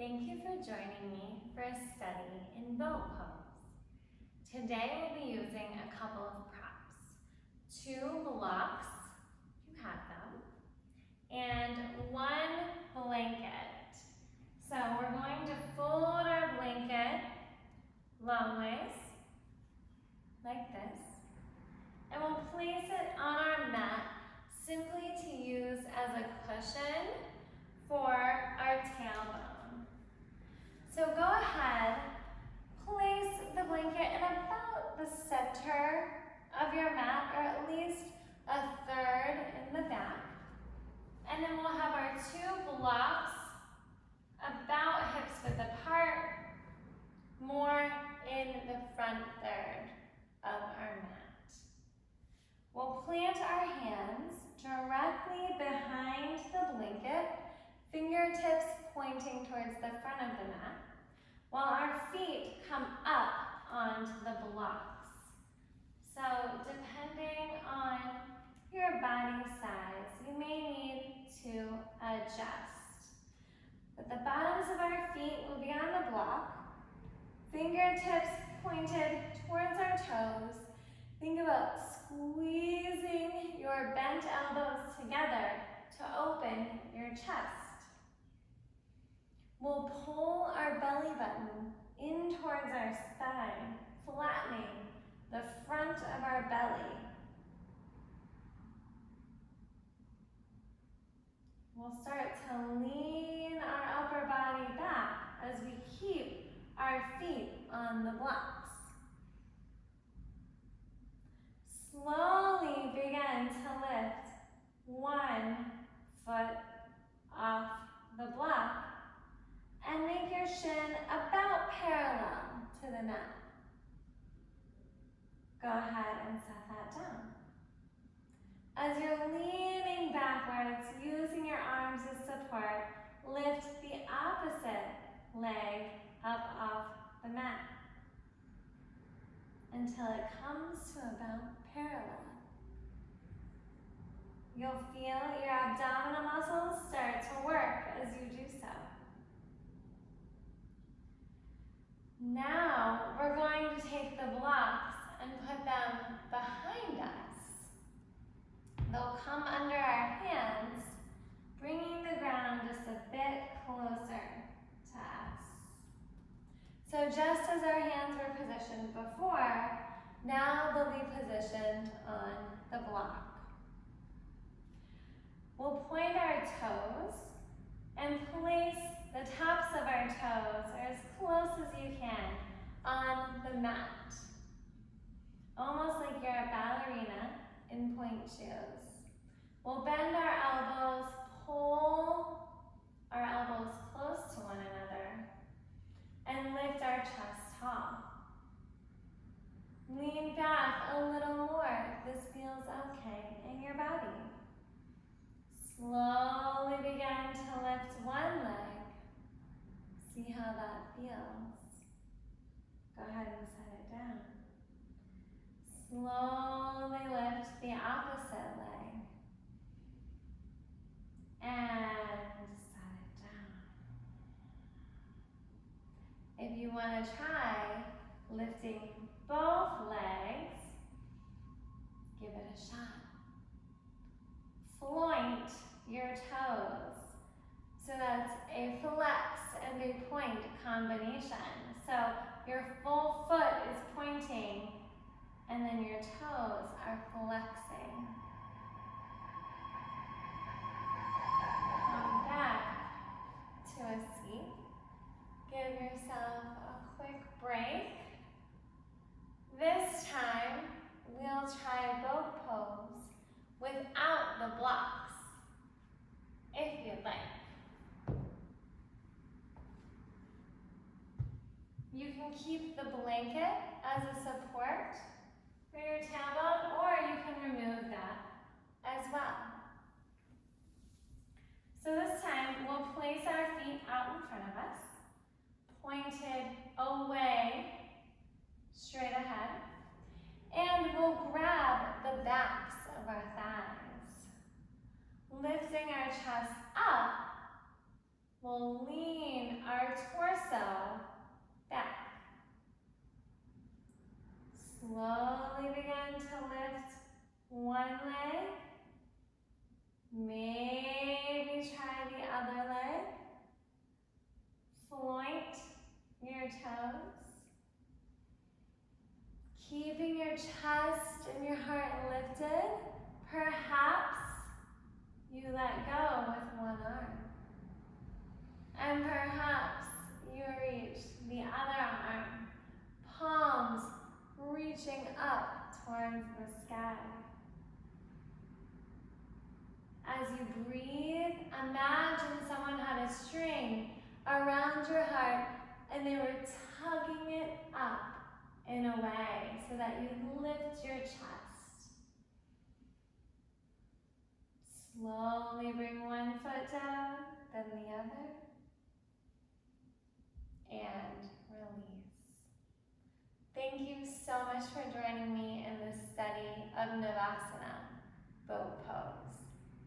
Thank you for joining me for a study in boat pose. Today we'll be using a couple of props. 2 blocks, you have them, and 1 blanket. So we're going to fold our blanket long ways, like this, and we'll place it on our mat simply to use as a cushion for our tailbone. So go ahead, place the blanket in about the center of your mat, or at least a third in the back. And then we'll have our 2 blocks about hips width apart, more in the front third of our mat. We'll plant our hands directly behind the blanket, fingertips pointing towards the front of the mat, while our feet come up onto the blocks. So depending on your body size, you may need to adjust. But the bottoms of our feet will be on the block, fingertips pointed towards our toes. Think about squeezing your bent elbows together to open your chest. We'll pull our belly button in towards our spine, flattening the front of our belly. We'll start to lean our upper body back as we keep our feet on the blocks. Slowly begin to lift 1 foot off the block and make your shin about parallel to the mat. Go ahead and set that down. As you're leaning backwards, using your arms as support, lift the opposite leg up off the mat until it comes to about parallel. You'll feel your abdominal muscles start to work as you do so. Now we're going to take the blocks and put them behind us. They'll come under our hands, bringing the ground just a bit closer to us. So just as our hands were positioned before, now they'll be positioned on the block. We'll point our toes and place the tops of our toes, or as close as you can, on the mat. Almost like you're a ballerina in point shoes. We'll bend our elbows, pull our elbows close to one another, and lift our chest tall. Lean back a little more if this feels okay in your body. Slowly begin to lift one leg. See how that feels. Go ahead and set it down. Slowly lift the opposite leg. And set it down. If you want to try lifting both legs, give it a shot. Floint your toes. So that's a flex and a point combination. So your full foot is pointing and then your toes are flexing. Come back to a seat. Give yourself a quick break. This time, we'll try boat pose without the blocks, if you'd like. You can keep the blanket as a support for your tailbone, or you can remove that as well. So this time, we'll place our feet out in front of us, pointed away, straight ahead, and we'll grab the backs of our thighs. Lifting our chest up, we'll lean our toes. Keeping your chest and your heart lifted. Perhaps you let go with one arm. And perhaps you reach the other arm, palms reaching up towards the sky. As you breathe, imagine someone had a string around your heart and they were tugging it up in a way so that you lift your chest. Slowly bring one foot down, then the other, and release. Thank you so much for joining me in this study of Navasana, boat pose.